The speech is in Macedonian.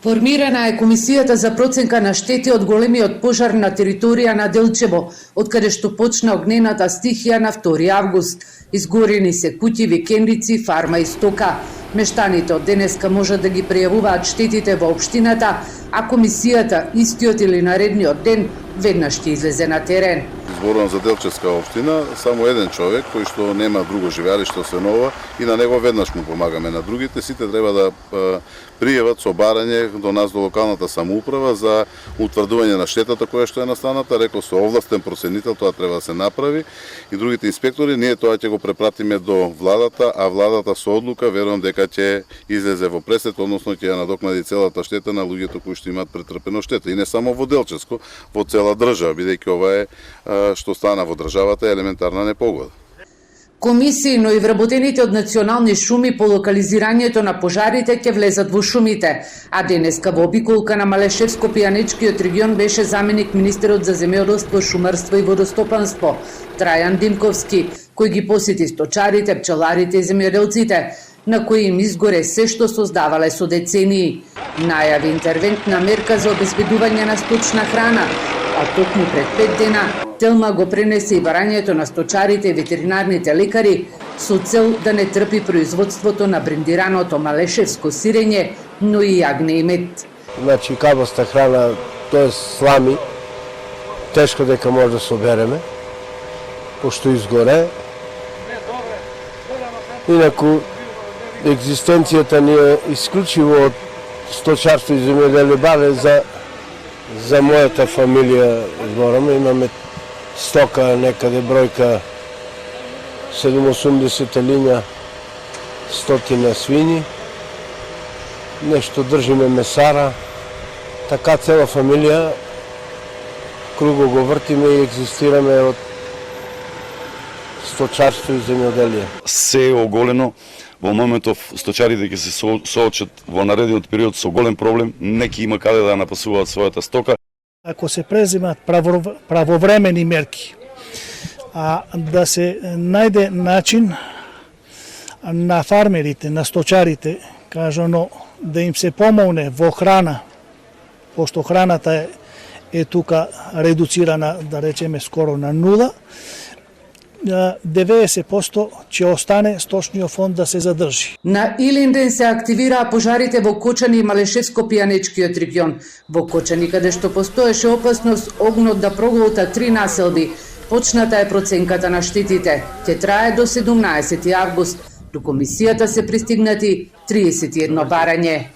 Формирана е комисијата за проценка на штети од големиот пожар на територија на Делчево, откаде што почна огнената стихија на 2 август. Изгорени се куќи, викендици, фарма и стока. Мештаните од денеска можат да ги пријавуваат штетите во општината, а комисијата истиот или наредниот ден веднаш ќе излезе на терен. Зборувам за Делчевска општина, само еден човек кој што нема друго живеалиште освен ова и на него веднаш му помагаме. На другите сите треба да пријават со барање до нас, до локалната самоуправа за утврдување на штетата која што е настаната, рекол со овластен проценител, тоа треба да се направи и другите инспектори, ние тоа ќе го препратиме до владата, а владата со одлука верувам дека ќе излезе во пресет, односно ќе ја надокнади целата штета на луѓето кои што имаат претрпено штета и не само во Делчевско, во цела држава, бидејќи ова е што стана во државата е елементарна непогода. Комисии, но и вработените од национални шуми по локализирањето на пожарите ќе влезат во шумите, а денеска во обиколка на Малешевско-Пијанечкиот регион беше заменик министерот за земјоделство, шумарство и водостопанство Трајан Димковски, кој ги посети сточарите, пчеларите и земјоделците, на кои им изгоре се што создавале со децении. Најави интервентна мерка за обезбедување на сточна храна, а токму пред 5 дена Телма го пренесе и барањето на сточарите и ветеринарните лекари со цел да не трпи производството на брендираното малешевско сирење, но и јагне и мед. Значи кабаста храна, тоа слами, тешко дека може да собереме, пошто изгоре. Инаку, екзистенцијата ни е исклучиво од сточарство и земјоделие, баре за мојата фамилија збораме, имаме стока некаде бројка 780 телиња, 100 свини, нешто држиме месара, така цела фамилија круго го вртиме и екзистираме од сточарство и земјоделие. Се е оголено. Во моментов сточарите ќе се соочат во наредниот период со голем проблем, не ќе има каде да напасуваат својата стока. Ако се преземат правовремени мерки, а да се најде начин на фармерите, на сточарите, кажано, да им се помогне во храна, пошто храната е тука редуцирана, да речеме, скоро на нула, 90% ќе остане сточниот фонд да се задржи. На Илинден се активираа пожарите во Кочани и Малешевско-Пијанечкиот регион. Во Кочани, каде што постоеше опасност огнот да проголта 3 населби, почната е проценката на штетите. Ќе трае до 17 август. До комисијата се пристигнати 31 барање.